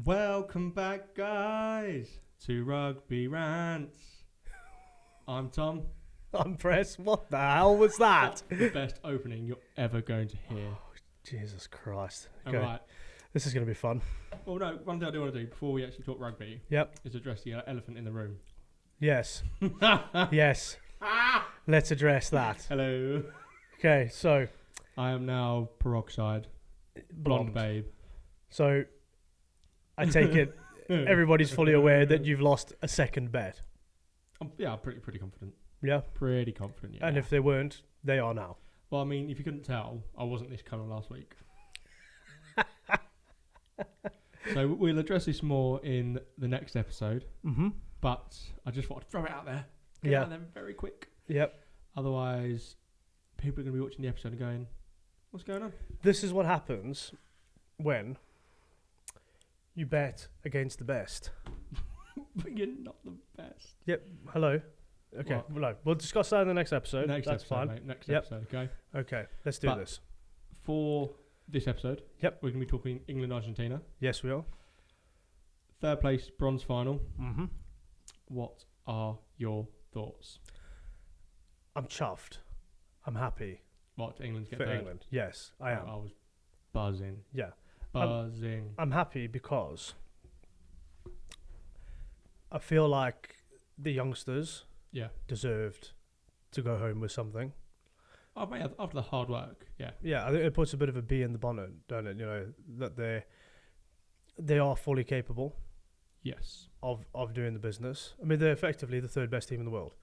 Welcome back, guys, to Rugby Rants. I'm Tom. I'm Press. What the hell was that? The best opening you're ever going to hear. Oh, Jesus Christ. All Okay. right. This is going to be fun. Well, no, one thing I do want to do before we actually talk rugby is address the elephant in the room. Yes. Yes. Let's address that. Hello. Okay, so. I am now peroxide. Blonde babe. So, I take it everybody's fully aware that you've lost a second bet. I'm pretty confident. Yeah? Pretty confident, yeah. And if they weren't, they are now. Well, I mean, if you couldn't tell, I wasn't this colour last week. So we'll address this more in the next episode. Mm-hmm. But I just thought I'd throw it out there. Get it out there very quick. Yep. Otherwise, people are going to be watching the episode and going, what's going on? This is what happens when you bet against the best. But you're not the best. Yep. Hello. Okay. What? Well, no, we'll discuss that in the next episode. Next That's episode, fine. mate. Next episode, okay? Okay. Let's do this. For this episode, we're going to be talking England-Argentina. Yes, we are. Third place, bronze final. Mm-hmm. What are your thoughts? I'm chuffed. I'm happy. What, England get for third? England? Yes, I am. I was buzzing. Yeah. Buzzing. I'm happy because I feel like the youngsters deserved to go home with something. Oh, mate, after the hard work, yeah. Yeah, I think it puts a bit of a bee in the bonnet, don't it? You know, that they are fully capable Yes. of doing the business. I mean, they're effectively the third best team in the world.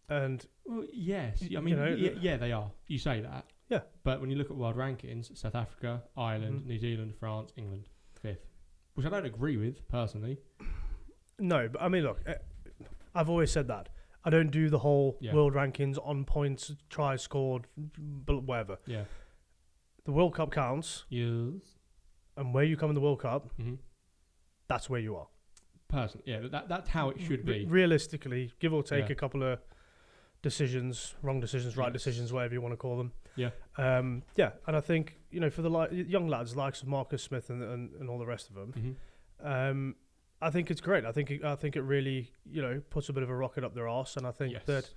And well, yes. I mean, yeah, they are. You say that. Yeah. But when you look at world rankings, South Africa, Ireland, New Zealand, France, England, fifth. Which I don't agree with, personally. No, but I mean, look, I've always said that. I don't do the whole world rankings on points, tries scored, whatever. Yeah. The World Cup counts. Yes. And where you come in the World Cup, that's where you are. Personally, yeah, that's how it should be. Realistically, give or take a couple of decisions, wrong decisions, right decisions, whatever you want to call them. Yeah. And I think, you know, for the young lads, likes of Marcus Smith and all the rest of them, I think it's great. I think it really, you know, puts a bit of a rocket up their arse, and I think that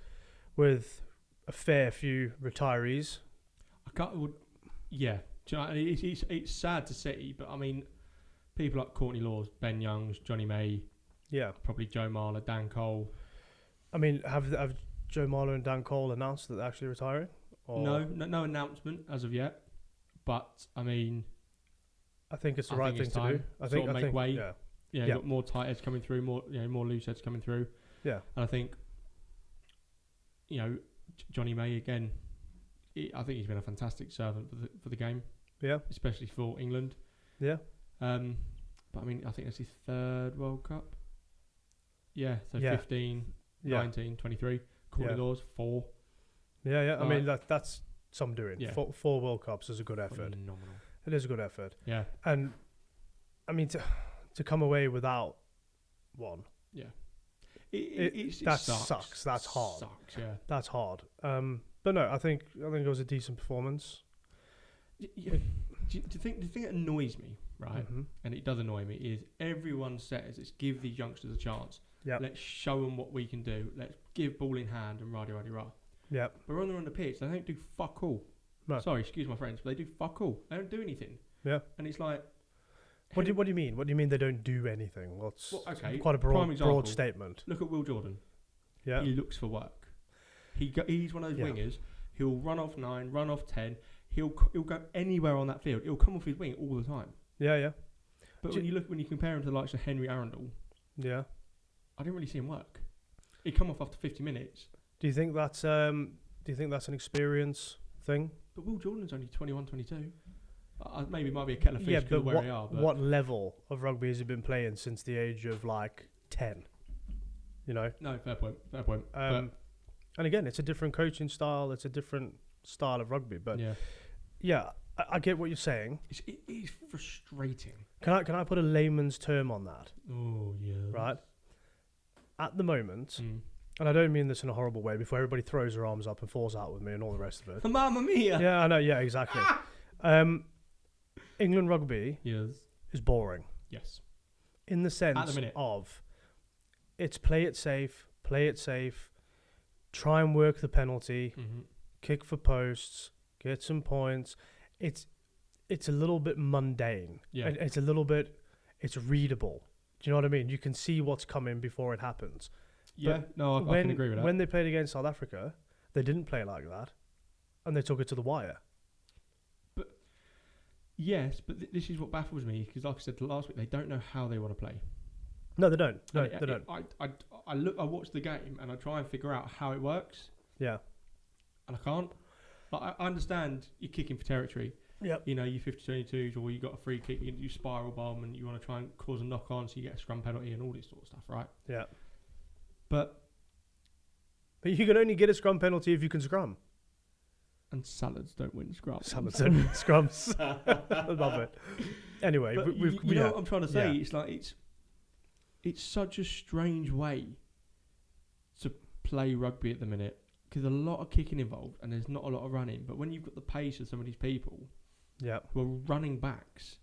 with a fair few retirees, Do you know, it's sad to see, but I mean, people like Courtney Laws, Ben Youngs, Johnny May, probably Joe Marler, Dan Cole. I mean, have Joe Marler and Dan Cole announced that they're actually retiring? Or? No announcement as of yet, but I mean, I think it's the right thing to do. I think make way. Yeah, you've got more tight heads coming through, more loose heads coming through. Yeah, and I think, you know, Johnny May again. I think he's been a fantastic servant for the game. Yeah, especially for England. Yeah. But I mean, I think that's his third World Cup. Yeah, so 15, 19, 23. Courtney Laws, 4. Yeah. I mean, that's some doing. Yeah. 4 World Cups is a good effort. Phenomenal. It is a good effort. Yeah. And I mean, to come away without one. Yeah. It sucks. That's hard. Sucks, yeah. That's hard. But no, I think it was a decent performance. Do you think it annoys me, right? And it does annoy me, is everyone says, let's give these youngsters a chance. Yep. Let's show them what we can do. Let's give ball in hand and rah. Yep. But when they're on the pitch, they don't do fuck all. No. Sorry, excuse my French, but they do fuck all. They don't do anything. Yeah. And it's like... What do you mean? What do you mean they don't do anything? Well, okay. Quite a broad statement. Look at Will Jordan. Yeah. He looks for work. He's one of those wingers. He'll run off 9, run off 10. He'll go anywhere on that field. He'll come off his wing all the time. Yeah. But when you compare him to the likes of Henry Arundel, I didn't really see him work. He'd come off after 50 minutes. Do you think that's an experience thing? But Will Jordan's only 21, 22. Maybe it might be a kettle of fish because of where they are. But what level of rugby has he been playing since the age of like 10? You know? No, fair point. And again, it's a different coaching style. It's a different style of rugby. But I get what you're saying. It is frustrating. Can I put a layman's term on that? Oh, yeah. Right? At the moment, and I don't mean this in a horrible way, before everybody throws their arms up and falls out with me and all the rest of it. Mamma mia! Yeah, I know. Yeah, exactly. England rugby is boring. Yes. in the sense of it's play it safe, try and work the penalty, kick for posts, get some points. It's a little bit mundane. Yeah. It's readable. Do you know what I mean? You can see what's coming before it happens. Yeah, I can agree with that. When they played against South Africa, they didn't play like that, and they took it to the wire. But yes, but this is what baffles me, because like I said last week, they don't know how they want to play. No, they don't. No, they don't. I watch the game and I try and figure out how it works. Yeah. And I can't. Like, I understand you're kicking for territory. Yep. You know, you 50-22s, or you got a free kick, you spiral bomb, and you want to try and cause a knock on, so you get a scrum penalty and all this sort of stuff, right? Yeah. But you can only get a scrum penalty if you can scrum. And salads don't win scrums. Salads don't win scrums. I love it. Anyway, you know what I'm trying to say? Yeah. It's like it's such a strange way to play rugby at the minute, because a lot of kicking involved and there's not a lot of running. But when you've got the pace of some of these people, who are running backs,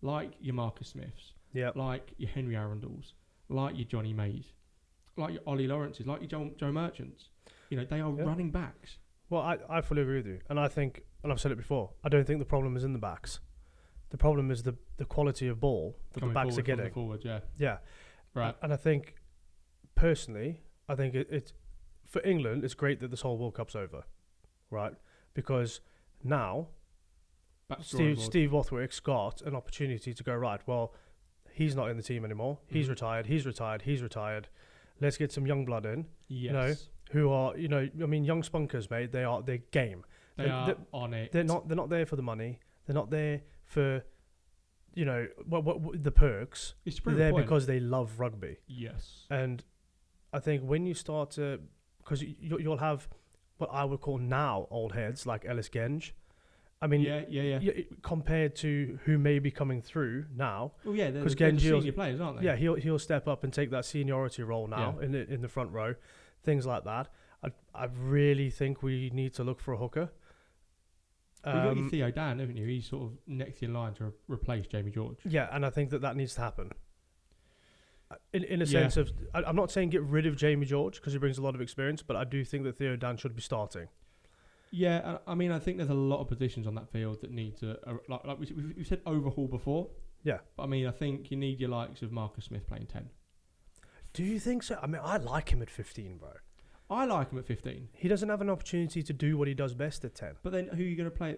like your Marcus Smiths, like your Henry Arundels, like your Johnny Mays, like your Ollie Lawrences, like your Joe Merchants, you know, they are running backs. Well, I fully agree with you, and I think, and I've said it before, I don't think the problem is in the backs. The problem is the quality of ball that the backs are getting. Forward, yeah, right. And I think, personally, it's for England, it's great that this whole World Cup's over, right? Because now Steve Wathwick's got an opportunity to go, right, well, he's not in the team anymore. He's retired. Let's get some young blood in. Yes. You know, who are, you know, I mean, young spunkers, mate. They're game. They're on it. They're not there for the money. They're not there for, you know, what the perks. They're there because they love rugby. Yes. And I think when you start to, because you'll have what I would call now old heads like Ellis Genge. I mean, yeah. Compared to who may be coming through now. Well, yeah, they're senior players, aren't they? Yeah, he'll step up and take that seniority role now in the front row, things like that. I really think we need to look for a hooker. You got your Theo Dan, haven't you? He's sort of next in line to replace Jamie George. Yeah, and I think that needs to happen. In a sense of, I'm not saying get rid of Jamie George because he brings a lot of experience, but I do think that Theo Dan should be starting. Yeah, I mean, I think there's a lot of positions on that field that need to, like we said, overhaul before. Yeah. But I mean, I think you need your likes of Marcus Smith playing 10. Do you think so? I mean, I like him at 15, bro. I like him at 15. He doesn't have an opportunity to do what he does best at 10. But then who are you going to play?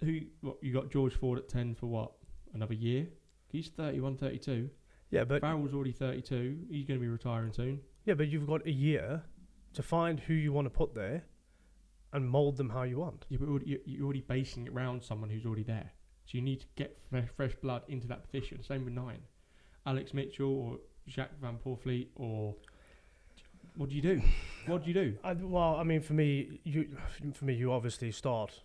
You got George Ford at 10 for what? Another year? He's 31, 32. Yeah, but Farrell's already 32. He's going to be retiring soon. Yeah, but you've got a year to find who you want to put there and mould them how you want. Yeah, but you're already basing it around someone who's already there. So you need to get fresh blood into that position. Same with 9. Alex Mitchell or Jacques Van Poorvliet, or what do you do? What do you do? Well, I mean, for me, you obviously start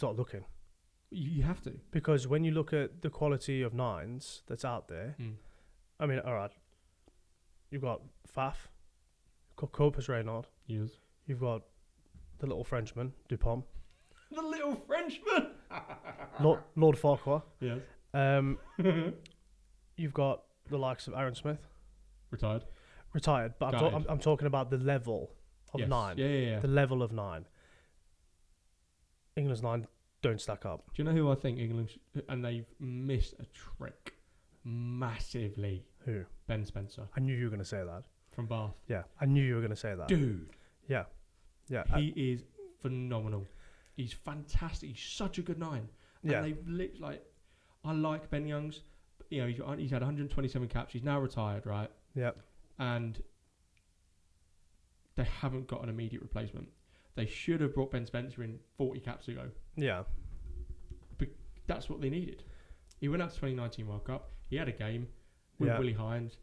looking. You have to. Because when you look at the quality of 9s that's out there, I mean, all right, you've got Faf, you've got Corpus Reynard. Yes. You've got the little Frenchman, Dupont. The little Frenchman? Lord Farquhar. Yes. You've got the likes of Aaron Smith. Retired, but I'm talking about the level of 9. Yeah. The level of 9. England's 9 don't stack up. Do you know who I think England and they've missed a trick massively? Who? Ben Spencer. I knew you were going to say that. From Bath. Yeah, I knew you were going to say that. Dude. Yeah. He is phenomenal. He's fantastic. He's such a good 9. And they've I like Ben Youngs. You know, he's had 127 caps. He's now retired, right? Yeah. And they haven't got an immediate replacement. They should have brought Ben Spencer in 40 caps ago. Yeah. But that's what they needed. He went out to 2019 World Cup. He had a game with Willie Hines.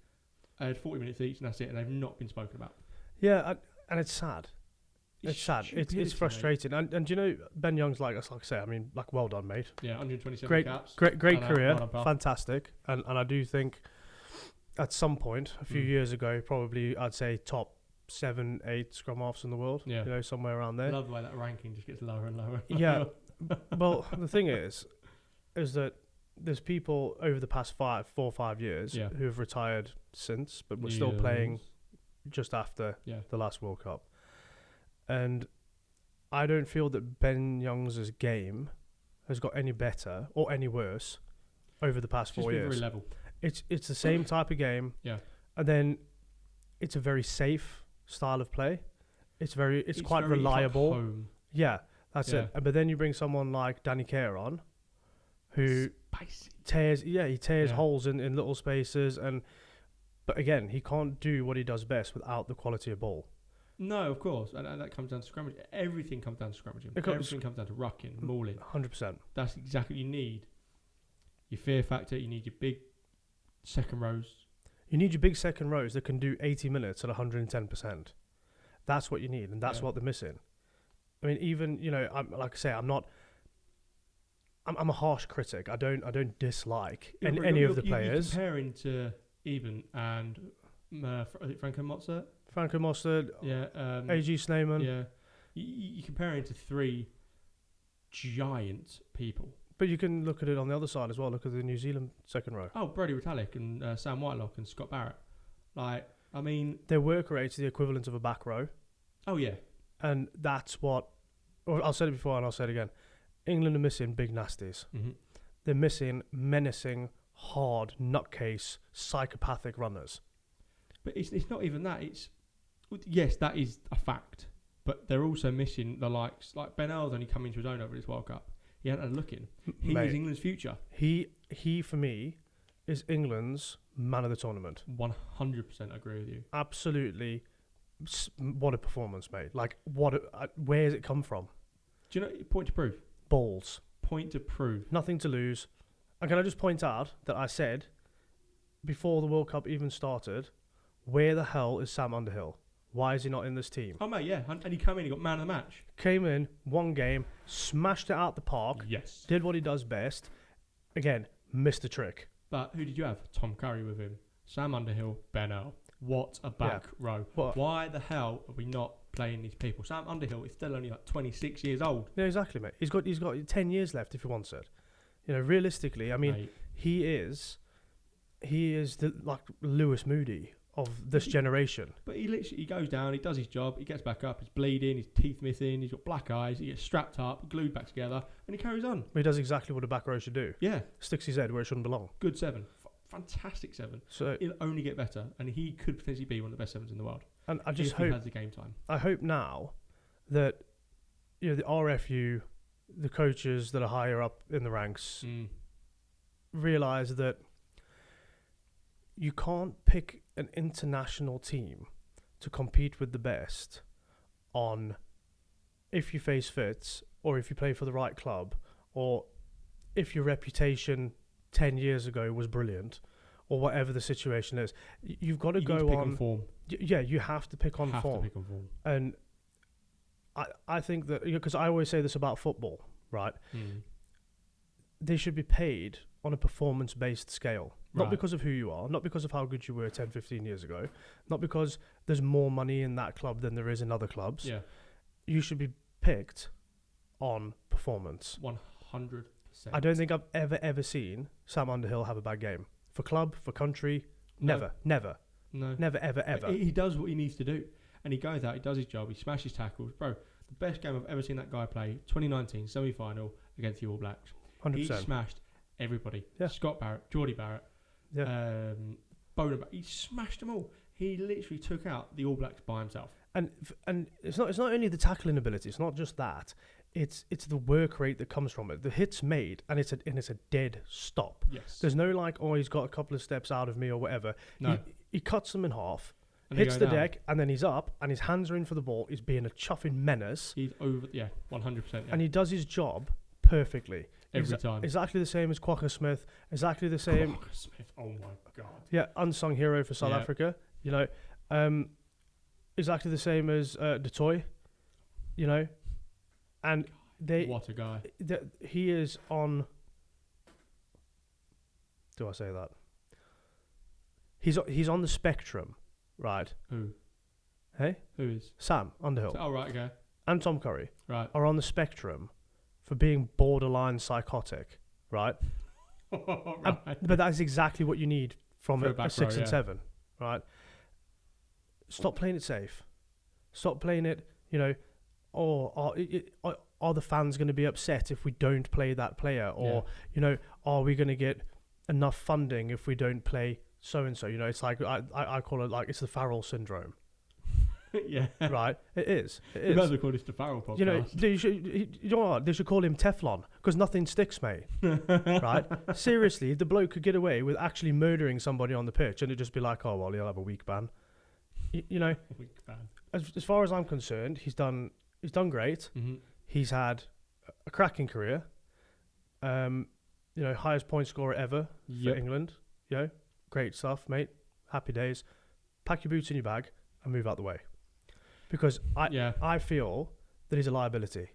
Had 40 minutes each, and that's it. And they've not been spoken about. Yeah, and it's sad. It's sad. It's frustrating. And you know, Ben Young's like I say, I mean, like, well done, mate. Yeah, 127 caps. Great career. Fantastic. And I do think at some point, a few years ago, probably I'd say top 7, 8 scrum halves in the world. Yeah. You know, somewhere around there. I love the way that ranking just gets lower and lower. Yeah. Well, the thing is that there's people over the past 4 or 5 years who have retired since, but were still playing just after the last World Cup. And I don't feel that Ben Youngs' game has got any better or any worse over the past 4 years. Very level. It's the same type of game. Yeah. And then it's a very safe style of play. It's quite very reliable. Home. Yeah, that's it. But then you bring someone like Danny Care on, who tears holes in little spaces, but again, he can't do what he does best without the quality of ball. No, of course, and that comes down to scrummaging. Everything comes down to scrummaging. Everything comes down to rucking, mauling. 100%. That's exactly what you need. Your fear factor. You need your big second rows. You need your big second rows that can do 80 minutes at 110%. That's what you need, and that's what they're missing. I mean, even I'm a harsh critic. I don't dislike any of the players. You're comparing to Eben and Franco Mozart. Franco Mostert, A.G. Sneyman. Yeah, you're comparing to 3 giant people. But you can look at it on the other side as well. Look at the New Zealand second row. Oh, Brodie Retallick and Sam Whitelock and Scott Barrett. Their work rate's the equivalent of a back row. Oh, yeah. And that's what... I'll say it before and I'll say it again. England are missing big nasties. Mm-hmm. They're missing menacing, hard, nutcase, psychopathic runners. But it's not even that. Yes, that is a fact. But they're also missing the likes... Like Ben Earl's only come into his own over this World Cup. He hadn't had a look in. He is England's future. He, for me, is England's man of the tournament. 100% agree with you. Absolutely. What a performance, mate. Where has it come from? Do you know, point to prove? Balls. Point to prove. Nothing to lose. And can I just point out that I said, before the World Cup even started, where the hell is Sam Underhill? Why is he not in this team? Oh, mate, yeah. And he came in, he got man of the match. Came in, one game, smashed it out the park. Yes. Did what he does best. Again, missed the trick. But who did you have? Tom Curry with him. Sam Underhill, Ben Earl. What a back row. What? Why the hell are we not playing these people? Sam Underhill is still only 26 years old. Yeah, exactly, mate. He's got 10 years left if he wants it. Realistically, I mean, mate. he is the Lewis Moody of this generation. But he goes down, he does his job, he gets back up, he's bleeding, his teeth missing, he's got black eyes, he gets strapped up, glued back together, and he carries on. He does exactly what a back row should do. Yeah. Sticks his head where it shouldn't belong. Good 7. Fantastic 7. So he'll only get better, and he could potentially be one of the best 7s in the world. And I just hope he has the game time. I hope now that the RFU, the coaches that are higher up in the ranks, realise that you can't pick an international team to compete with the best on if you face fits or if you play for the right club or if your reputation 10 years ago was brilliant or whatever the situation is. You've got to go on form. Yeah, you have to pick on form. And I think that, because I always say this about football, right? They should be paid on a performance-based scale. Not because of who you are, not because of how good you were 10, 15 years ago, not because there's more money in that club than there is in other clubs. Yeah. You should be picked on performance. 100%. I don't think I've ever seen Sam Underhill have a bad game. For club, for country, never. No. Never, ever. He does what he needs to do. And he goes out, he does his job, he smashes tackles. Bro, the best game I've ever seen that guy play, 2019 semi-final against the All Blacks. 100%. He smashed everybody. Yeah. Scott Barrett, Geordie Barrett, Boner Barrett. He smashed them all. He literally took out the All Blacks by himself. And it's not only the tackling ability, it's not just that. It's the work rate that comes from it. The hit's made and it's a dead stop. Yes. There's no he's got a couple of steps out of me or whatever. No. He cuts them in half, hits the deck, and then he's up and his hands are in for the ball. He's being a chuffing menace. He's over, 100%. Yeah. And he does his job perfectly. Every time. Exactly the same as Quokka Smith. Exactly the same. Quokka Smith, oh my God. Yeah, unsung hero for South Africa. Exactly the same as Detoy. And what a guy. He is on. Do I say that? He's on the spectrum, right? Who? Hey? Who is? Sam Underhill. Oh, right, okay. And Tom Curry. Right. Are on the spectrum for being borderline psychotic, right? Right. But that's exactly what you need from For a 6 and 7, right? Stop playing it safe. Stop playing it, are the fans going to be upset if we don't play that player? Or, are we going to get enough funding if we don't play so-and-so? It's like, I call it like, it's the Farrell syndrome. Yeah. Right? It is. You might as well call this the Farrell podcast. They should call him Teflon, because nothing sticks, mate. Right? Seriously, the bloke could get away with actually murdering somebody on the pitch and it'd just be like, oh, well, he'll have a week ban. Week ban. As far as I'm concerned, he's done great. Mm-hmm. He's had a cracking career. Highest point scorer ever for England. Great stuff, mate. Happy days. Pack your boots in your bag and move out the way. Because I feel that he's a liability.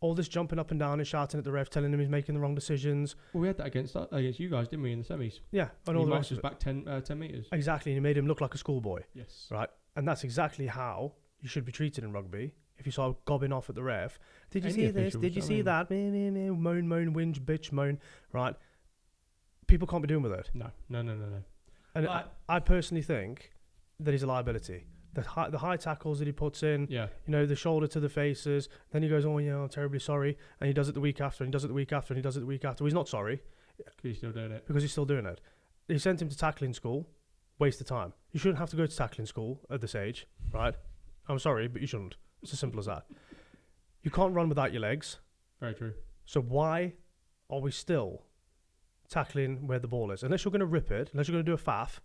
All this jumping up and down and shouting at the ref, telling him he's making the wrong decisions. Well, we had that against you guys, didn't we, in the semis? Yeah, and all the rest was back 10 metres. Exactly, and he made him look like a schoolboy. Yes. Right, and that's exactly how you should be treated in rugby. If you saw gobbing off at the ref, did you see this? Did you see that? Moan, whinge, bitch, moan. Right, people can't be doing with it. No. And I personally think that he's a liability. The high tackles that he puts in, the shoulder to the faces, then he goes, oh yeah, I'm terribly sorry, and he does it the week after, and he does it the week after, and he does it the week after. Well, he's not sorry. Because he's still doing it. Because he's still doing it. They sent him to tackling school, waste of time. You shouldn't have to go to tackling school at this age, right? I'm sorry, but you shouldn't. It's as simple as that. You can't run without your legs. Very true. So why are we still tackling where the ball is? Unless you're going to rip it, unless you're going to do a faff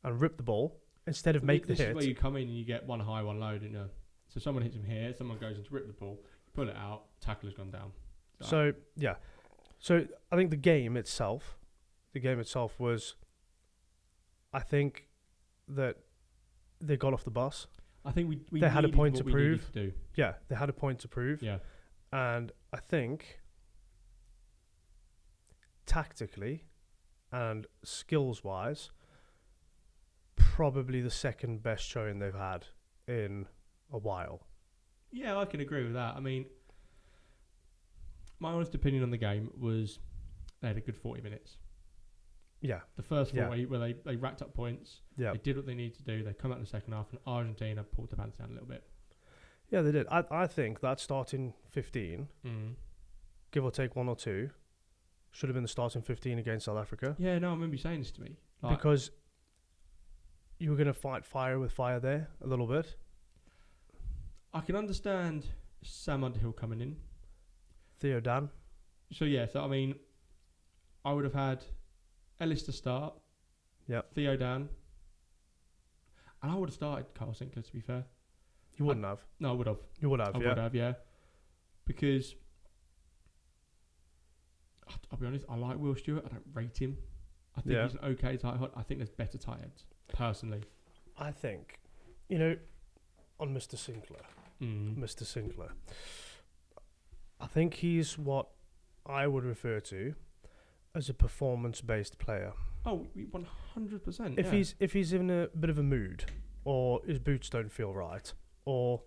and rip the ball, instead of make the hit. This is where you come in and you get one high, one low, don't you? So someone hits him here, someone goes in to rip the ball, you pull it out, tackle has gone down. So I think the game itself was, I think that they got off the bus. I think they had a point to prove. To do. Yeah, they had a point to prove. Yeah. And I think tactically and skills-wise, probably the second best showing they've had in a while. Yeah, I can agree with that. I mean, my honest opinion on the game was they had a good 40 minutes. Yeah. The first 40 where they racked up points. Yeah. They did what they needed to do. They come out in the second half and Argentina pulled the pants down a little bit. Yeah, they did. I think that starting 15, give or take 1 or 2, should have been the starting 15 against South Africa. Yeah, no, I remember you saying this to me. Because you were going to fight fire with fire there a little bit. I can understand Sam Underhill coming in. Theo Dan. So I mean, I would have had Ellis to start. Yeah. Theo Dan. And I would have started Carl Sinclair, to be fair. You wouldn't have? No, I would have. You would have, I would have, yeah. Because, I'll be honest, I like Will Stewart. I don't rate him. I think he's an okay tight head. I think there's better tight heads, personally. I think, on Mr. Sinclair, I think he's what I would refer to as a performance-based player. Oh, 100%. If he's in a bit of a mood, or his boots don't feel right, or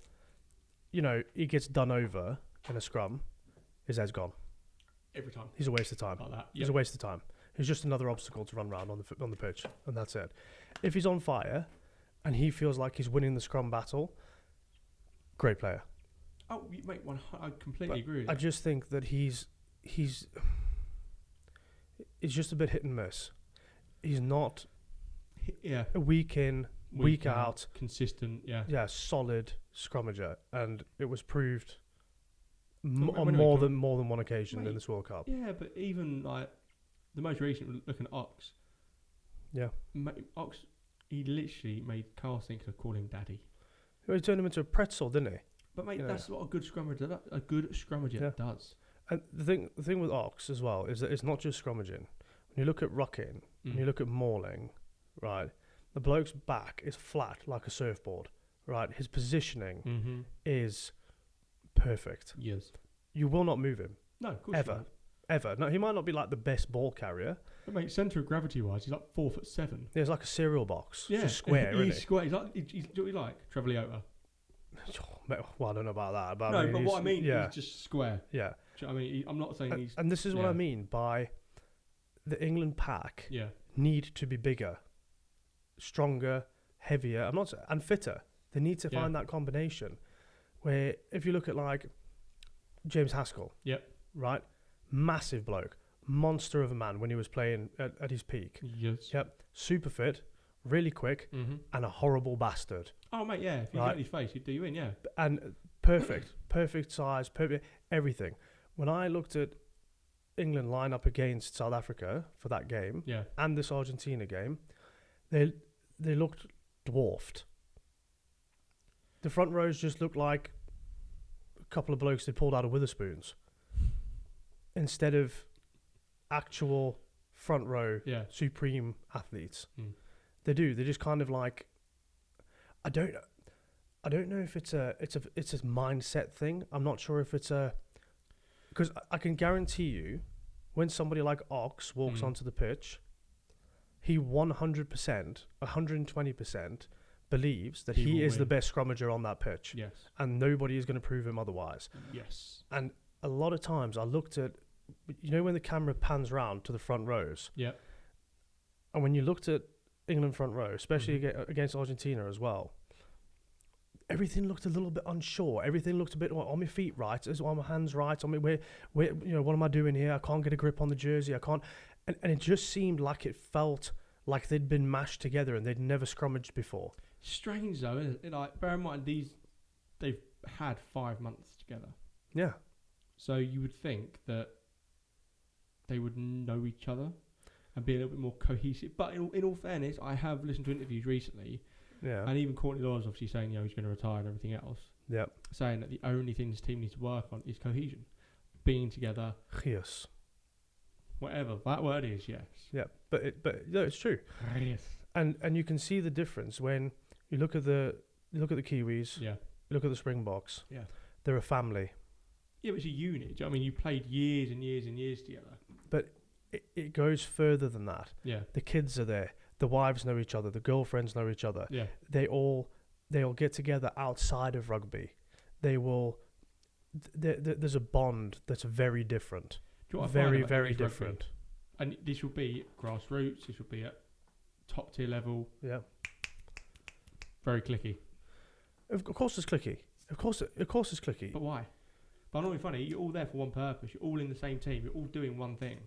he gets done over in a scrum, his head's gone. Every time. He's a waste of time. Like that. Yep. He's a waste of time. He's just another obstacle to run around on the pitch, and that's it. If he's on fire, and he feels like he's winning the scrum battle, great player. Oh, mate, I completely agree with that. I just think that he's just a bit hit and miss. He's not a week in, week out, consistent, solid scrummager, and it was proved on more than one occasion in this World Cup. Yeah, but even like the most recent, looking at Ox. Yeah, Ox, he literally made Carl Sinclair call him daddy. He turned him into a pretzel, didn't he? But mate, that's what a good scrummager does. And the thing with Ox as well is that it's not just scrummaging. When you look at rucking, when you look at mauling, right, the bloke's back is flat like a surfboard, right? His positioning is perfect. Yes. You will not move him. No, of course not. Ever. No, he might not be like the best ball carrier. But mate, centre of gravity wise, he's like 4'7". Yeah, he's like a cereal box. Yeah, just square, isn't he? He's square. He's like, what you like? Trevor Leota. Well, I don't know about that. But no, but what I mean, he's just square. Yeah. Do you know what I mean? I'm not saying he's... And this is what I mean by the England pack need to be bigger, stronger, heavier. And fitter. They need to find that combination. Where if you look at like James Haskell, right, massive bloke, monster of a man when he was playing at his peak. Yes. Yep. Super fit, really quick, and a horrible bastard. Oh mate, yeah. If you get his face, he'd do you in, yeah. And perfect size, perfect everything. When I looked at England line up against South Africa for that game, and this Argentina game, they looked dwarfed. The front rows just looked like a couple of blokes they pulled out of Witherspoons instead of actual front row supreme athletes. They just kind of like, I don't know if it's a mindset thing. I'm not sure if it's because I can guarantee you when somebody like Ox walks onto the pitch, he 100%, 120% believes that he is the best scrummager on that pitch. Yes. And nobody is going to prove him otherwise. Yes. And a lot of times I looked at, when the camera pans round to the front rows. Yeah. And when you looked at England front row, especially against Argentina as well, everything looked a little bit unsure. Everything looked a bit on my feet right, on my hands right. On me, where, what am I doing here? I can't get a grip on the jersey. I can't. And it just seemed like it felt like they'd been mashed together and they'd never scrummaged before. Strange though, isn't it? Like, bear in mind they've had 5 months together. Yeah. So you would think that they would know each other and be a little bit more cohesive. But in all fairness, I have listened to interviews recently, and even Courtney Lawes obviously saying he's going to retire and everything else. Yeah. Saying that the only thing this team needs to work on is cohesion, being together. Yes. Whatever that word is, yes. Yeah, but no, it's true. Yes. And you can see the difference when you look at the Kiwis. Yeah. You look at the Springboks. Yeah. They're a family. Yeah, but it's a unit. Do you know what I mean? You played years and years and years together. But it goes further than that. Yeah. The kids are there. The wives know each other. The girlfriends know each other. Yeah. They'll get together outside of rugby. There's a bond that's very different. Very, very different. Rugby? And this will be grassroots. This will be at top tier level. Yeah. Very clicky. Of course it's clicky. Of course it's clicky. But why? But not really funny. You're all there for one purpose. You're all in the same team. You're all doing one thing.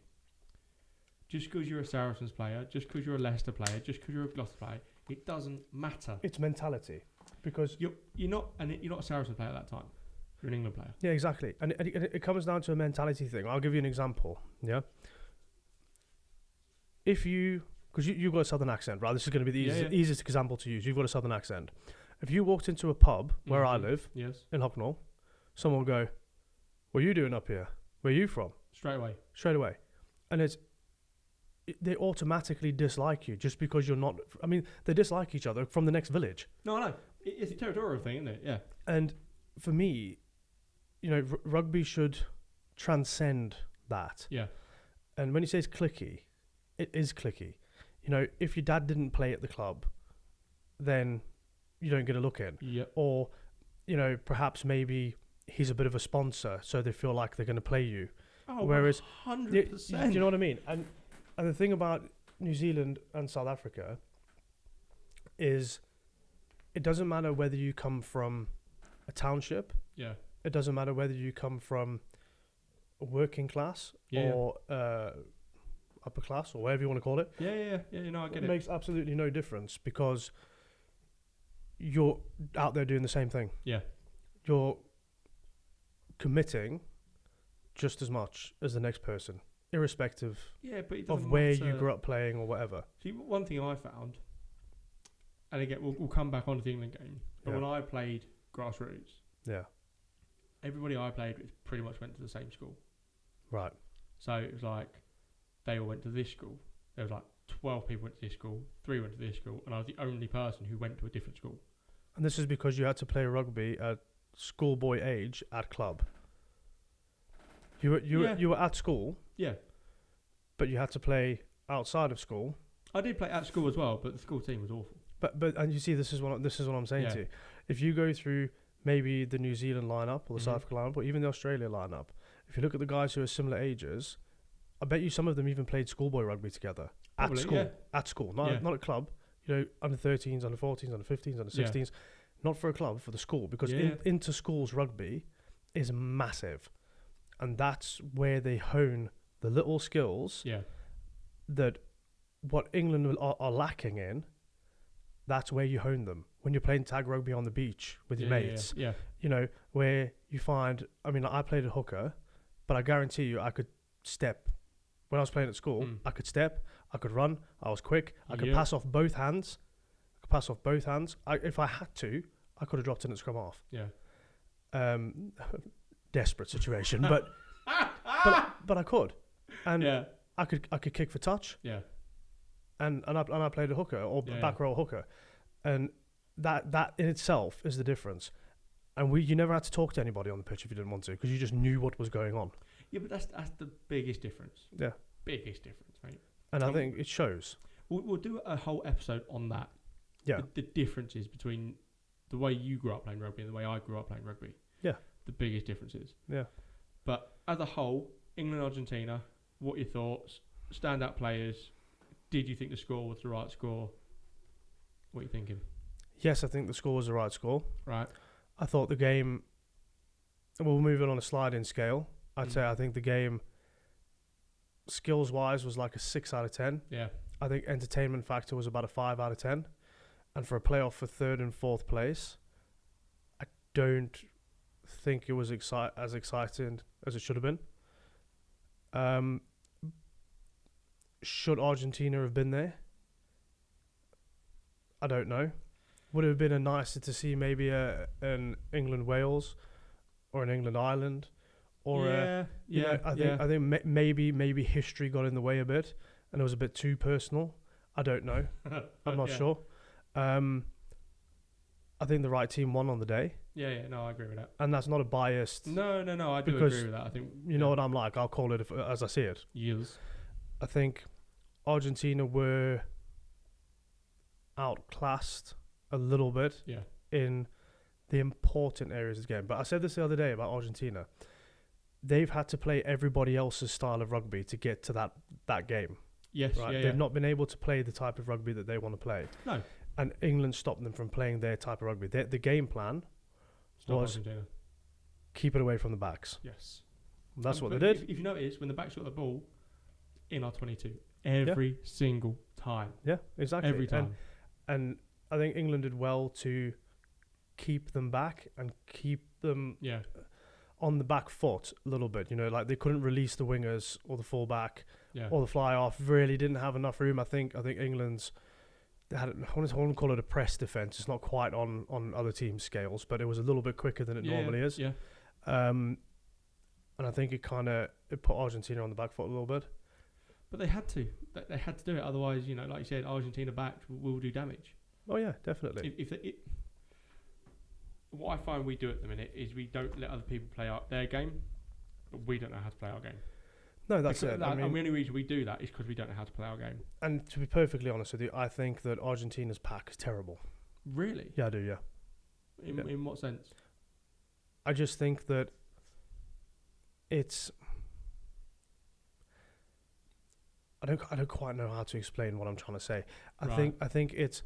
Just because you're a Saracens player, just because you're a Leicester player, just because you're a Gloucester player, it doesn't matter. It's mentality, because you're not a Saracens player at that time. You're an England player. Yeah, exactly. And it comes down to a mentality thing. I'll give you an example. Yeah. Because you've got a southern accent, right? This is going to be the easiest example to use. You've got a southern accent. If you walked into a pub where I live, in Hucknall, someone will go, "What are you doing up here? Where are you from?" Straight away. And they automatically dislike you just because you're not. I mean, they dislike each other from the next village. No, I know. It's a territorial thing, isn't it? Yeah. And for me, rugby should transcend that. Yeah. And when he says clicky, it is clicky. If your dad didn't play at the club, then you don't get a look in. Yep. Or, perhaps maybe he's a bit of a sponsor, so they feel like they're going to play you. Oh, whereas 100%. Do you know what I mean? And the thing about New Zealand and South Africa is it doesn't matter whether you come from a township. Yeah. It doesn't matter whether you come from a working class or upper class or whatever you want to call it. Yeah. I get it. It makes absolutely no difference because you're out there doing the same thing. Yeah. You're committing just as much as the next person, irrespective of where you grew up playing or whatever. See, one thing I found, and again, we'll come back onto the England game, but when I played grassroots, everybody I played with pretty much went to the same school. Right. So it was like, they all went to this school. There was like 12 people went to this school, 3 went to this school, and I was the only person who went to a different school. And this is because you had to play rugby at schoolboy age at club. You were at school. Yeah. But you had to play outside of school. I did play at school as well, but the school team was awful. But and you see, this is what I'm saying to you. If you go through maybe the New Zealand lineup or the South Africa lineup or even the Australia lineup, if you look at the guys who are similar ages, I bet you some of them even played schoolboy rugby together. Probably, at school. Yeah. At school, not at club. You know, under 13s, under 14s, under 15s, under 16s. Yeah. Not for a club, for the school. Because inter-schools rugby is massive. And that's where they hone the little skills that what England are lacking in. That's where you hone them. When you're playing tag rugby on the beach with your mates, you know, where you find, I mean, I played a hooker, but I guarantee you I could step. When I was playing at school, I could step, I could run, I was quick, I could pass off both hands. If I had to, I could have dropped in at scrum half. Yeah. Desperate situation, but I could. And I could kick for touch. Yeah. And I played a hooker or back row hooker, and that in itself is the difference. And you never had to talk to anybody on the pitch if you didn't want to, because you just knew what was going on. Yeah, but that's the biggest difference. Yeah, biggest difference, right? And I think it shows. We'll do a whole episode on that. Yeah, the differences between the way you grew up playing rugby and the way I grew up playing rugby. Yeah, the biggest differences. Yeah, but as a whole, England, Argentina. What are your thoughts? Standout players. Did you think the score was the right score? What are you thinking? Yes, I think the score was the right score. Right. I thought the game... We'll move it on a sliding scale. I'd say I think the game, skills-wise, was like a 6 out of 10. Yeah. I think entertainment factor was about a 5 out of 10. And for a playoff for 3rd and 4th place, I don't think it was as exciting as it should have been. Should Argentina have been there? I don't know. Would it have been nicer to see maybe an England-Wales or an England-Ireland? Or I think maybe history got in the way a bit and it was a bit too personal. I don't know. I'm not sure. I think the right team won on the day. Yeah, no, I agree with that. And that's not a biased... No, I do agree with that. I think you know what I'm like. I'll call it as I see it. Yes. I think Argentina were outclassed a little bit in the important areas of the game. But I said this the other day about Argentina. They've had to play everybody else's style of rugby to get to that game. Yes, right? They've not been able to play the type of rugby that they want to play. No. And England stopped them from playing their type of rugby. The game plan was Argentina. Keep it away from the backs. Yes. And that's what they did. If you notice, when the backs got the ball, in our 22, every single time. Yeah, exactly. Every time. And I think England did well to keep them back and keep them on the back foot a little bit. You know, like they couldn't release the wingers or the fullback or the fly off. Really didn't have enough room. I think England's had, I want to call it a press defense. It's not quite on other teams' scales, but it was a little bit quicker than it normally is. Yeah. And I think it put Argentina on the back foot a little bit. But they had to. They had to do it. Otherwise, you know, like you said, Argentina backed will do damage. Oh yeah, definitely. What I find we do at the minute is we don't let other people play their game, but we don't know how to play our game. No, that's it. And the only reason we do that is because we don't know how to play our game. And to be perfectly honest with you, I think that Argentina's pack is terrible. Really? Yeah, I do, yeah. In what sense? I just think that it's... I don't quite know how to explain what I'm trying to say. I think it's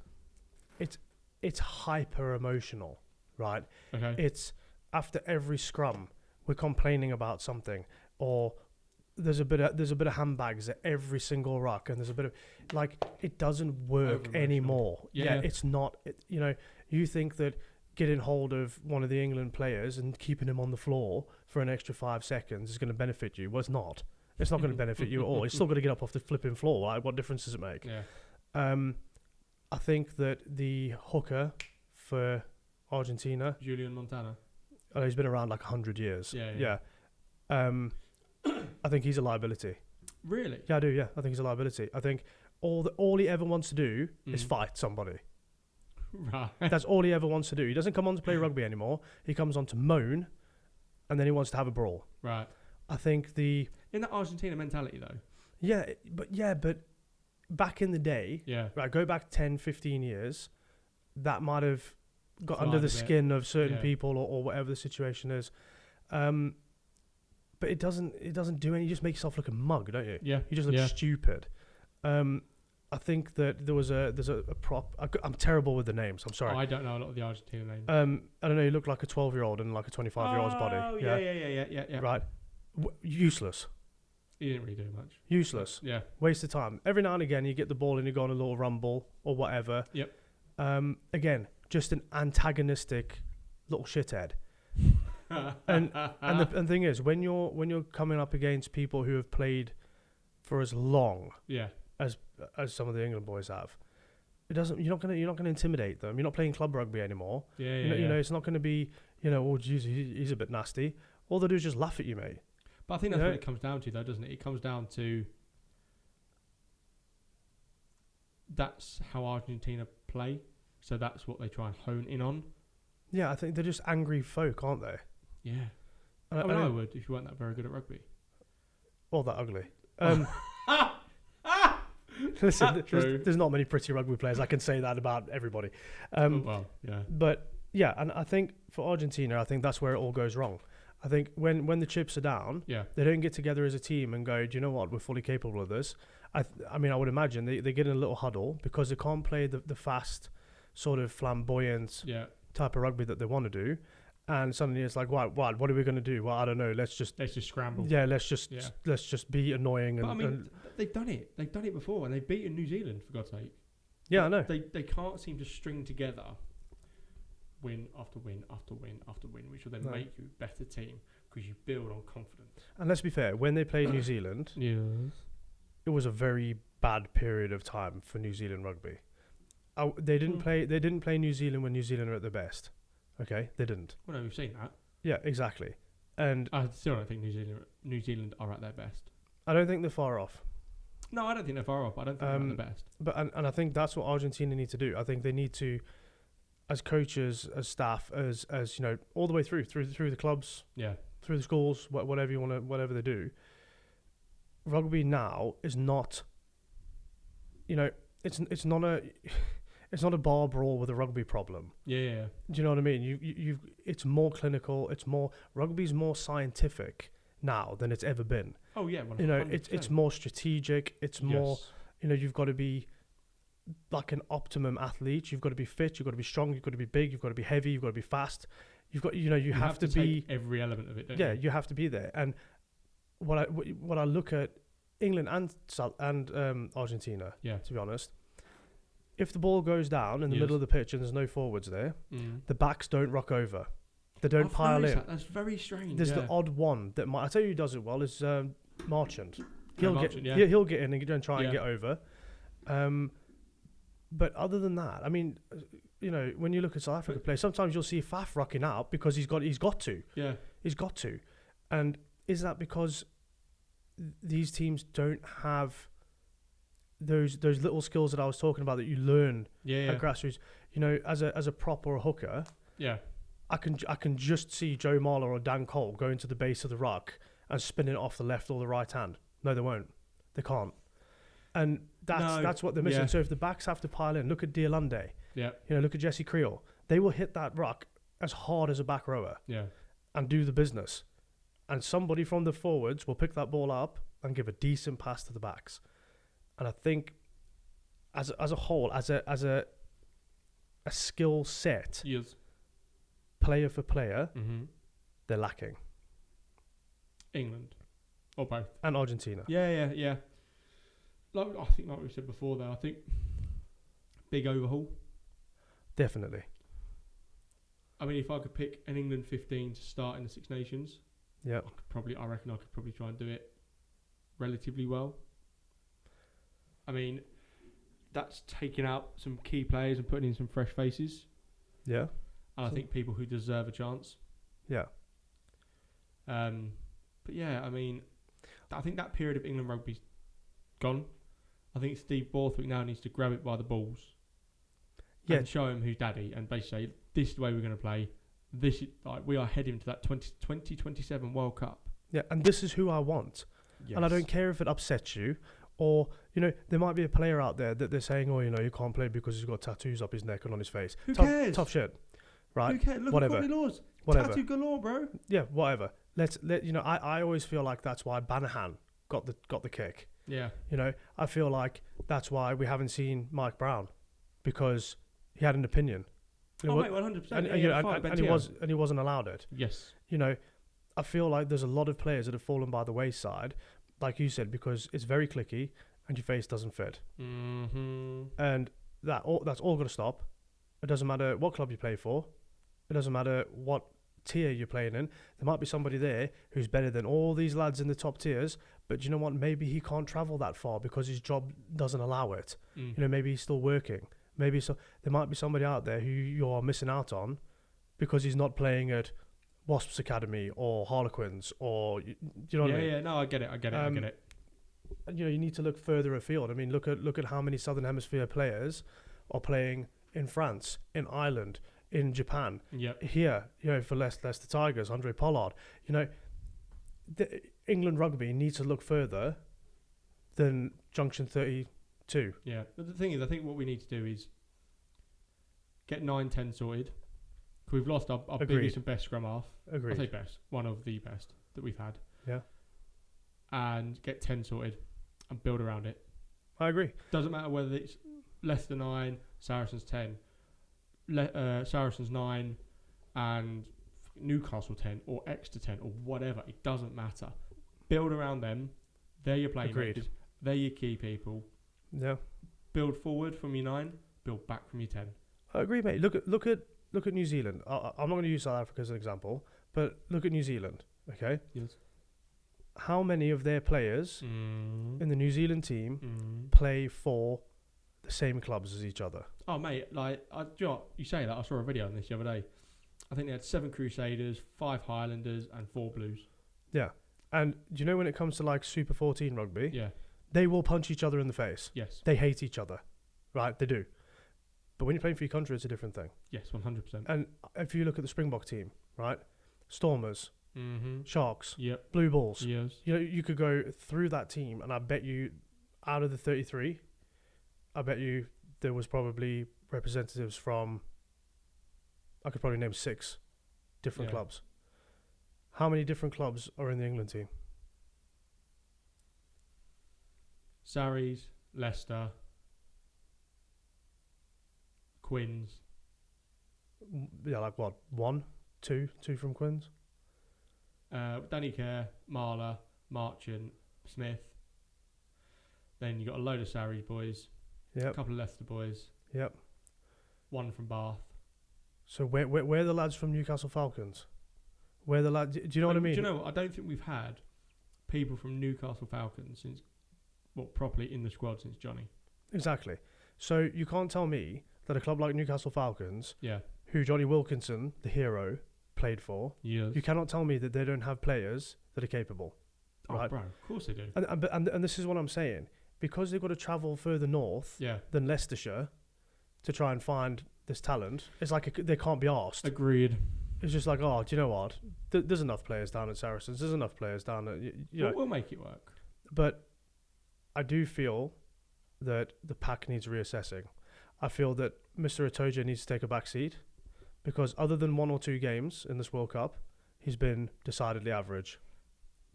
hyper emotional, right? Okay. It's after every scrum we're complaining about something, or there's a bit of handbags at every single ruck, and there's a bit of like it doesn't work anymore. Yeah, it's not. You know, you think that getting hold of one of the England players and keeping him on the floor for an extra 5 seconds is going to benefit you. Well, it's not. It's not going to benefit you at all. It's still going to get up off the flipping floor. Like, what difference does it make? Yeah. I think that the hooker for Argentina, Julian Montana, he's been around like 100 years. Yeah. I think he's a liability. Really? Yeah, I do. Yeah, I think he's a liability. I think all he ever wants to do is fight somebody. Right. That's all he ever wants to do. He doesn't come on to play rugby anymore. He comes on to moan, and then he wants to have a brawl. Right. I think in that Argentina mentality though. Yeah, but back in the day, right, go back 10, 15 years, that might have got under the skin of certain people or whatever the situation is. but it doesn't do any. You just make yourself look a mug, don't you? Yeah. You just look stupid. I think that there's a prop. I'm terrible with the names. I'm sorry. Oh, I don't know a lot of the Argentina names. I don't know. You look like a 12-year-old in like a 25-year-old's body. Oh, yeah. Right. Useless. He didn't really do much. Useless. Yeah. Waste of time. Every now and again, you get the ball and you go on a little rumble or whatever. Yep. Again, just an antagonistic little shithead. and the thing is, when you're coming up against people who have played for as long as some of the England boys have, you're not gonna intimidate them. You're not playing club rugby anymore. You know, it's not gonna be, oh geez, he's a bit nasty. All they do is just laugh at you, mate. But I think that's what it comes down to, though, doesn't it? It comes down to that's how Argentina play, so that's what they try and hone in on. Yeah, I think they're just angry folk, aren't they? Yeah. I would if you weren't that very good at rugby. Or that ugly. Listen, there's not many pretty rugby players. I can say that about everybody. Well, yeah. But yeah, and I think for Argentina, I think that's where it all goes wrong. I think when the chips are down, they don't get together as a team and go, do you know what, we're fully capable of this. I mean, I would imagine they get in a little huddle because they can't play the fast, sort of flamboyant type of rugby that they want to do. And suddenly it's like, what are we going to do? Well, I don't know. Let's just scramble. Yeah, let's just be annoying. But I mean, they've done it. They've done it before, and they've beaten New Zealand, for God's sake. Yeah, I know. They can't seem to string together win after win after win after win, which will then make you a better team because you build on confidence. And let's be fair, when they played New Zealand, it was a very bad period of time for New Zealand rugby. They didn't play New Zealand when New Zealand were at their best. Okay, they didn't. Well, no, we've seen that. Yeah, exactly. And I still don't think New Zealand are at their best. I don't think they're far off. No, I don't think they're far off. I don't think they're at the best. But and I think that's what Argentina need to do. I think they need to, as coaches, as staff, as you know, all the way through the clubs, through the schools, whatever they do. Rugby now is not, it's not a bar brawl with a rugby problem. Yeah. Do you know what I mean? It's more clinical. Rugby's more scientific now than it's ever been. Oh yeah, 100%. It's more strategic. It's more, you've got to be like an optimum athlete. You've got to be fit. You've got to be strong. You've got to be big. You've got to be heavy. You've got to be fast. You've got, you have to be take every element of it. Don't you? You have to be there. And what I look at England and Argentina, to be honest. If the ball goes down in the middle of the pitch and there's no forwards there, the backs don't rock over. They don't pile in. That's very strange. There's the odd one that might. I tell you who does it well is Marchand. He'll get in and try and get over. But other than that, I mean, when you look at South Africa play, sometimes you'll see Faf rocking out because he's got to. Yeah, he's got to. And is that because these teams don't have those little skills that I was talking about that you learn at grassroots? As a prop or a hooker, I can just see Joe Marler or Dan Cole going to the base of the ruck and spinning it off the left or the right hand. No, they won't. They can't. And that's what they're missing. Yeah. So if the backs have to pile in, look at Dialande. Yeah. Look at Jesse Creel. They will hit that ruck as hard as a back rower. Yeah. And do the business. And somebody from the forwards will pick that ball up and give a decent pass to the backs. And I think, as a whole, as a skill set, player for player, they're lacking. England, or both, and Argentina. Yeah. Like we said before, though, I think big overhaul. Definitely. I mean, if I could pick an England 15 to start in the Six Nations, I reckon I could probably try and do it relatively well. I mean, that's taking out some key players and putting in some fresh faces. Yeah. And I think people who deserve a chance. Yeah. But yeah, I mean, I think that period of England rugby's gone. I think Steve Borthwick now needs to grab it by the balls and show him who's daddy and basically say, this is the way we're going to play. This is, we are heading to that 2027 World Cup. Yeah, and this is who I want. Yes. And I don't care if it upsets you. Or, there might be a player out there that they're saying, you can't play because he's got tattoos up his neck and on his face. Who cares? Tough shit. Right? Who cares? Look at Bobby Laws. Tattoo galore, bro. Yeah, whatever. I always feel like that's why Banahan got the kick. Yeah. I feel like that's why we haven't seen Mike Brown, because he had an opinion. Mate, 100%. And he wasn't allowed it. Yes. I feel like there's a lot of players that have fallen by the wayside, like you said, because it's very cliquey and your face doesn't fit. Mm-hmm. And that's all got to stop. It doesn't matter what club you play for. It doesn't matter what tier you're playing in. There might be somebody there who's better than all these lads in the top tiers, but you know what? Maybe he can't travel that far because his job doesn't allow it. Maybe he's still working. Maybe there might be somebody out there who you're missing out on because he's not playing at Wasps Academy or Harlequins, or you know what I mean? Yeah, no, I get it. And, you need to look further afield. I mean, look at how many Southern Hemisphere players are playing in France, in Ireland, in Japan. Yep. Here, for Leicester Tigers, Andre Pollard. England rugby needs to look further than Junction 32. Yeah, but the thing is, I think what we need to do is get 9-10 sorted. We've lost our biggest and best scrum half. Agreed. I say best, one of the best that we've had. Yeah. And get 10 sorted and build around it. I agree. Doesn't matter whether it's Leicester 9, Saracens 10, Saracens 9, and Newcastle 10, or Exeter 10, or whatever. It doesn't matter. Build around them. They're your playmakers. They're your key people. Yeah. Build forward from your 9. Build back from your 10. I agree, mate. Look at New Zealand. I'm not going to use South Africa as an example, but look at New Zealand. Okay. Yes. How many of their players in the New Zealand team play for the same clubs as each other? Oh, mate, you say that. I saw a video on this the other day. I think they had 7 Crusaders, 5 Highlanders, and 4 Blues. Yeah. And do you know when it comes to like Super 14 rugby? Yeah. They will punch each other in the face. Yes. They hate each other. Right? They do. But when you're playing for your country, it's a different thing. Yes, 100%. And if you look at the Springbok team, right? Stormers, Sharks, yep. Blue Bulls. Yes. You could go through that team, and I bet you, out of the 33, I bet you there was probably representatives from, I could probably name 6 different clubs. How many different clubs are in the England team? Sarries, Leicester, Quins. Yeah, like what? 1, 2 from Quins? Danny Kerr, Marler, Marchant, Smith. Then you got a load of Sarries boys. Yep. A couple of Leicester boys. Yep. 1 from Bath. So where are the lads from Newcastle Falcons? Where the lads? Do you know what I mean? Do you know what? I don't think we've had people from Newcastle Falcons since, properly in the squad since Johnny. Exactly. So you can't tell me that a club like Newcastle Falcons, yeah, who Johnny Wilkinson, the hero, played for, yes, you cannot tell me that they don't have players that are capable. Oh, right? bro, of course they do. And this is what I'm saying. Because they've got to travel further north than Leicestershire to try and find this talent, it's like they can't be asked. Agreed. It's just like, oh, do you know what? There's enough players down at Saracens. There's enough players down at... We'll make it work. But I do feel that the pack needs reassessing. I feel that Mr. Itoje needs to take a back seat because other than 1 or 2 games in this World Cup, he's been decidedly average.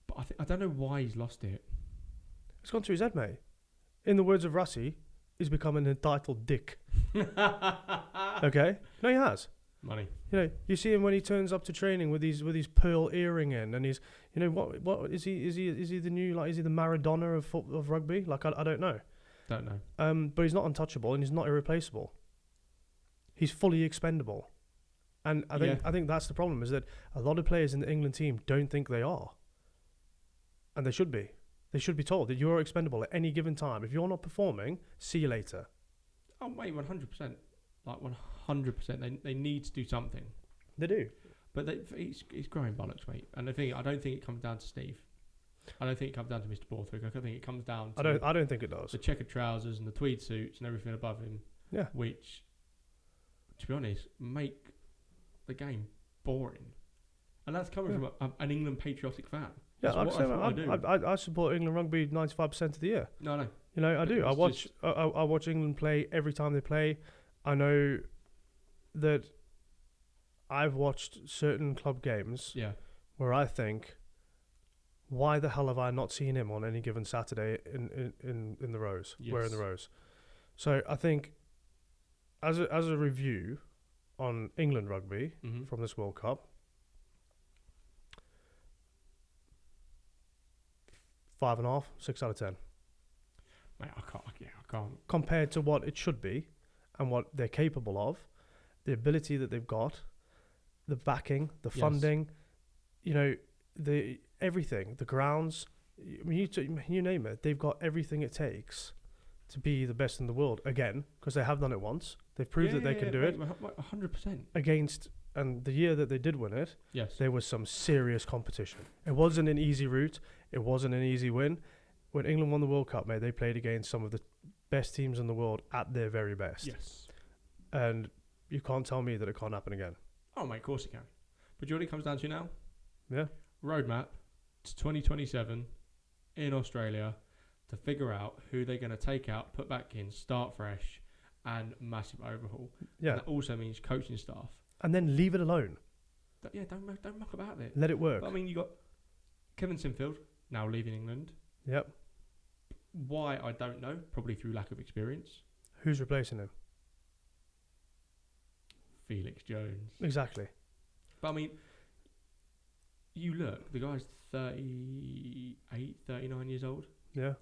But I don't know why he's lost it. It's gone through his head, mate. In the words of Rassi, he's become an entitled dick. Okay? No, he has. Money. You see him when he turns up to training with his pearl earring in, and he's, what is he? Is he the new, like, is he the Maradona of rugby? Like, I don't know. Don't know. But he's not untouchable and he's not irreplaceable. He's fully expendable, and I think that's the problem, is that a lot of players in the England team don't think they are, and they should be. They should be told that you are expendable at any given time. If you're not performing, see you later. Oh, mate, 100%. Like 100%. They need to do something. They do. But it's growing bollocks, mate. And I don't think it comes down to Steve. I don't think it comes down to Mr. Borthwick. I think it comes down to... I don't think it does. The checkered trousers and the tweed suits and everything above him. Yeah. Which, to be honest, make the game boring. And that's coming from an England patriotic fan. Yeah, I support England rugby 95% of the year. No. I do. I watch England play every time they play. I know that I've watched certain club games where I think, why the hell have I not seen him on any given Saturday in the rows? Yes. We're in the rows. So I think, as a review on England rugby from this World Cup, 5.5, 6 out of 10. Mate, I can't. Compared to what it should be, and what they're capable of, the ability that they've got, the backing, the funding, the everything, the grounds, you name it, they've got everything it takes to be the best in the world again, because they have done it once. They've proved that they can do it 100%. against, and the year that they did win it, yes, there was some serious competition. It wasn't an easy route. It wasn't an easy win. When England won the World Cup, mate, they played against some of the best teams in the world at their very best. Yes. And you can't tell me that it can't happen again. Oh, mate, of course it can. But do you know what it comes down to now? Yeah. Roadmap to 2027 in Australia to figure out who they're going to take out, put back in, start fresh, and massive overhaul. Yeah. And that also means coaching staff. And then leave it alone. Don't muck about it. Let it work. But, I mean, you got Kevin Sinfield now leaving England. Yep. Why, I don't know. Probably through lack of experience. Who's replacing him? Felix Jones. Exactly. But, I mean, you look, the guy's 38, 39 years old. Yeah.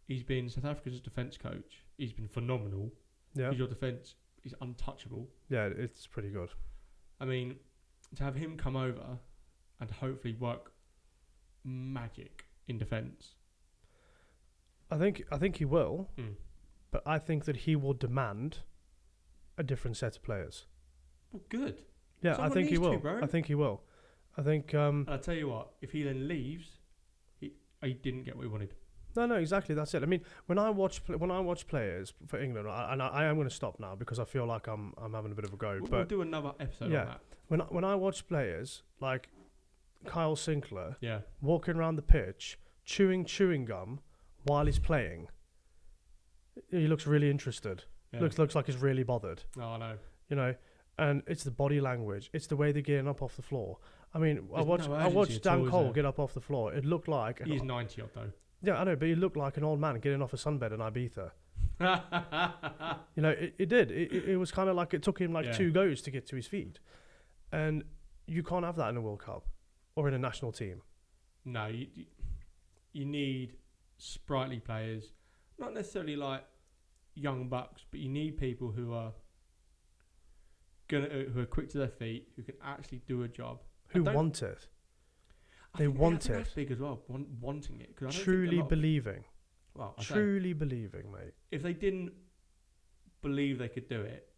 He's been South Africa's defence coach. He's been phenomenal. Yeah. Your defence is untouchable. Yeah, it's pretty good. I mean, to have him come over and hopefully work magic in defence. I think he will, but I think that he will demand a different set of players. Well, good. Yeah, Someone I think he will. to, bro. I think he will. I think. And I tell you what, if he then leaves, he didn't get what he wanted. No, exactly. That's it. I mean, when I watch players for England, and I am going to stop now because I feel like I'm having a bit of a go. We'll do another episode on that. When I watch players like Kyle Sinclair, yeah, walking around the pitch, chewing gum while he's playing, he looks really interested. Yeah. Looks like he's really bothered. Oh, I know. And it's the body language. It's the way they're getting up off the floor. I mean, I There's watched Dan Cole get up off the floor. It looked like... He's 90 odd though. Yeah, I know, but he looked like an old man getting off a sunbed in Ibiza. It did. It was kind of like it took him 2 goes to get to his feet. And you can't have that in a World Cup or in a national team. No, you need sprightly players. Not necessarily like young bucks, but you need people who are quick to their feet, who can actually do a job. Who want it. They want it. That's big as well, wanting it. Truly believing. Truly believing, mate. If they didn't believe they could do it,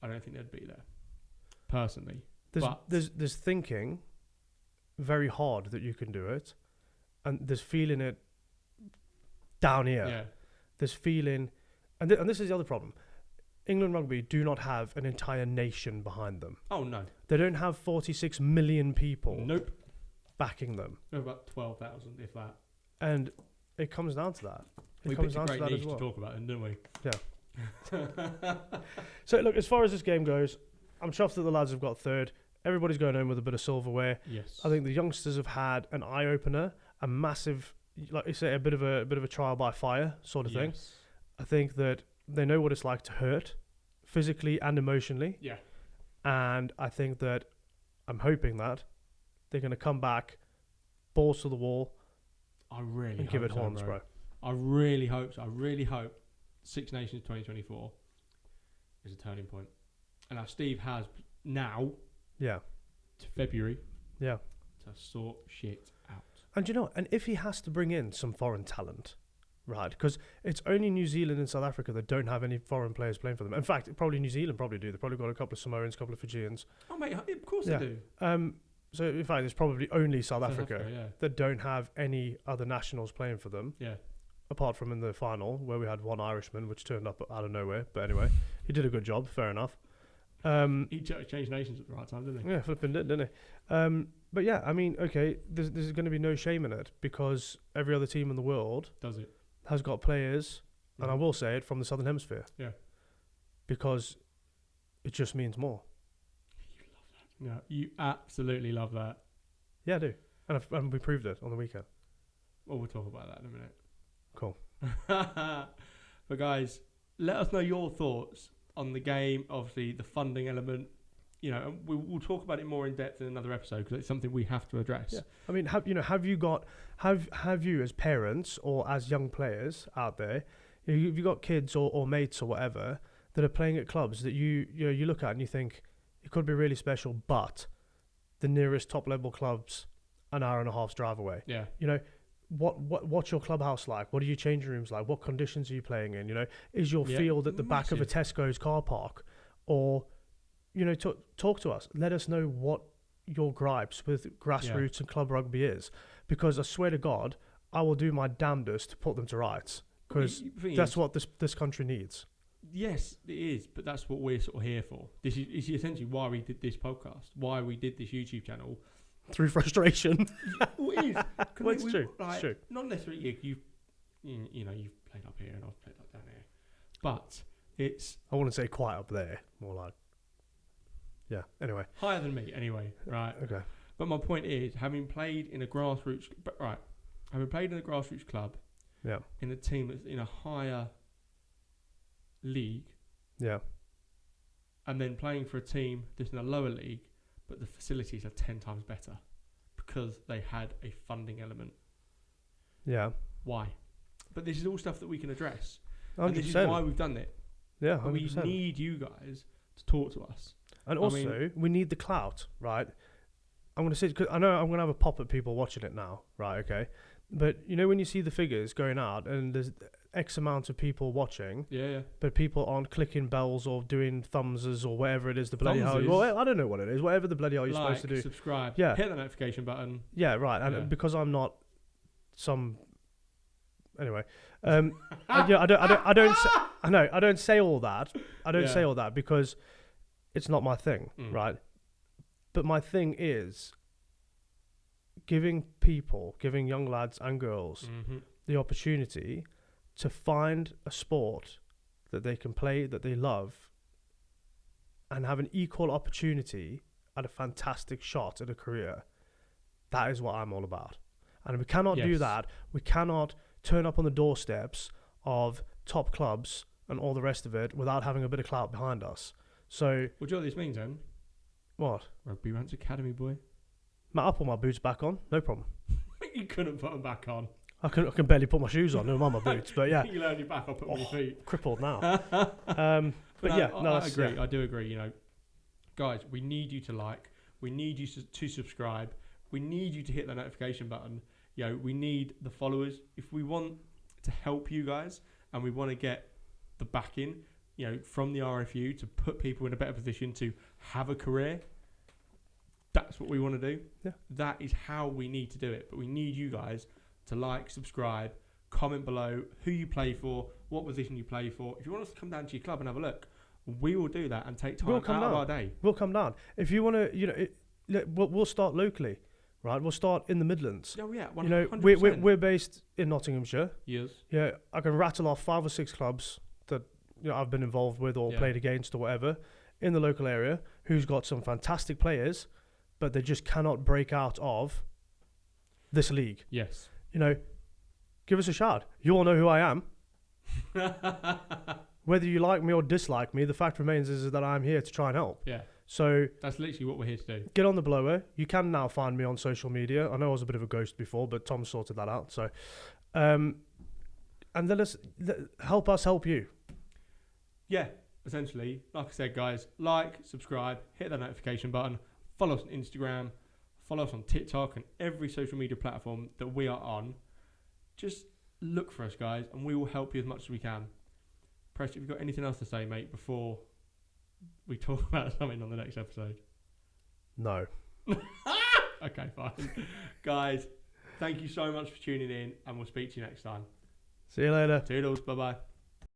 I don't think they'd be there. Personally. There's thinking very hard that you can do it, and there's feeling it down here. Yeah. There's feeling, and this is the other problem. England rugby do not have an entire nation behind them. Oh, no. They don't have 46 million people Nope. backing them. About 12,000, if that. And it comes down to that. We picked a great niche to talk about, didn't we? Yeah. So, look, as far as this game goes, I'm chuffed that the lads have got third. Everybody's going home with a bit of silverware. Yes. I think the youngsters have had an eye-opener, a massive, like you say, a bit of a trial by fire sort of thing. I think that they know what it's like to hurt, physically and emotionally. Yeah. And I think that I'm hoping that they're going to come back, balls to the wall, and give it horns, bro. I really hope so. I really hope Six Nations 2024 is a turning point. And now Steve has now to February to sort shit out. And and if he has to bring in some foreign talent, right, because it's only New Zealand and South Africa that don't have any foreign players playing for them. In fact, probably New Zealand probably do. They've probably got a couple of Samoans, a couple of Fijians. Oh, mate, of course they do. So, in fact, it's probably only South Africa that don't have any other nationals playing for them. Yeah. Apart from in the final, where we had one Irishman, which turned up out of nowhere. But anyway, he did a good job, fair enough. He changed nations at the right time, didn't he? Yeah, flipping did, didn't he? But yeah, I mean, okay, there's going to be no shame in it because every other team in the world has got players, and I will say it, from the Southern Hemisphere. Yeah. Because it just means more. You love that. Yeah, you absolutely love that. Yeah, I do. And we proved it on the weekend. Well, we'll talk about that in a minute. Cool. But guys, let us know your thoughts on the game. Obviously, the funding element. You know, and we'll talk about it more in depth in another episode because it's something we have to address. Yeah. I mean, have you as parents or as young players out there, have you got kids or mates or whatever that are playing at clubs that you look at and you think it could be really special, but the nearest top level clubs an hour and a half's drive away. Yeah. You know, what's your clubhouse like? What are your changing rooms like? What conditions are you playing in? You know, is your field at the back of a Tesco's car park, or you know, talk to us. Let us know what your gripes with grassroots and club rugby is, because I swear to God, I will do my damnedest to put them to rights, because that's what this country needs. Yes, it is, but that's what we're sort of here for. This is essentially why we did this podcast, why we did this YouTube channel. Through frustration. Well, it is. Well, it's true. Like, it's true. Not necessarily you've played up here and I've played up down here, but it's. I wouldn't say quite up there. More like. Yeah. Anyway. Higher than me. Anyway. Right. Okay. But my point is, having played in a grassroots club. Yeah. In a team that's in a higher league. Yeah. And then playing for a team that's in a lower league, but the facilities are 10 times better because they had a funding element. Yeah. Why? But this is all stuff that we can address. 100%. And this is why we've done it. Yeah, 100%. And we need you guys to talk to us. And also, we need the clout, right? I'm going to say, because I know I'm going to have a pop at people watching it now, right? Okay. But you know, when you see the figures going out and there's X amount of people watching, but people aren't clicking bells or doing thumbses or whatever it is, the bloody hell. Well, I don't know what it is. Whatever the bloody hell you're supposed to do. Subscribe. Yeah. Hit the notification button. Yeah, right. And because I'm not some. Anyway, I don't say all that. I don't say all that because it's not my thing, right? But my thing is giving young lads and girls the opportunity to find a sport that they can play, that they love, and have an equal opportunity at a fantastic shot at a career. That is what I'm all about. And we cannot do that. We cannot turn up on the doorsteps of top clubs and all the rest of it without having a bit of clout behind us. So, well, do you know what this means, then? What? Rugby Rants Academy, boy. Matt, I'll put my boots back on. No problem. You couldn't put them back on. I can barely put my shoes on. No, I'm on my boots, but yeah. You learn your back. I'll put them on your feet. Crippled now. I agree. I do agree. You know, guys, we need you to like. We need you to subscribe. We need you to hit the notification button. You know, we need the followers. If we want to help you guys and we want to get the backing, you know, from the RFU to put people in a better position to have a career, that's what we want to do. Yeah. That is how we need to do it. But we need you guys to like, subscribe, comment below who you play for, what position you play for. If you want us to come down to your club and have a look, we will do that and take time out of our day. We'll come down. If you want to, we'll start locally, right? We'll start in the Midlands. Oh yeah, 100%. You know, we're based in Nottinghamshire. Yes. Yeah, I can rattle off 5 or 6 clubs that I've been involved with or played against or whatever in the local area who's got some fantastic players, but they just cannot break out of this league. Yes. You know, give us a shout. You all know who I am. Whether you like me or dislike me, the fact remains is that I'm here to try and help. Yeah. So that's literally what we're here to do. Get on the blower. You can now find me on social media. I know I was a bit of a ghost before, but Tom sorted that out. So, and help us help you. Yeah, essentially, like I said, guys, like, subscribe, hit that notification button, follow us on Instagram, follow us on TikTok and every social media platform that we are on. Just look for us, guys, and we will help you as much as we can. Press, if you've got anything else to say, mate, before we talk about something on the next episode. No. Okay, fine. Guys, thank you so much for tuning in, and we'll speak to you next time. See you later. Toodles. Bye-bye.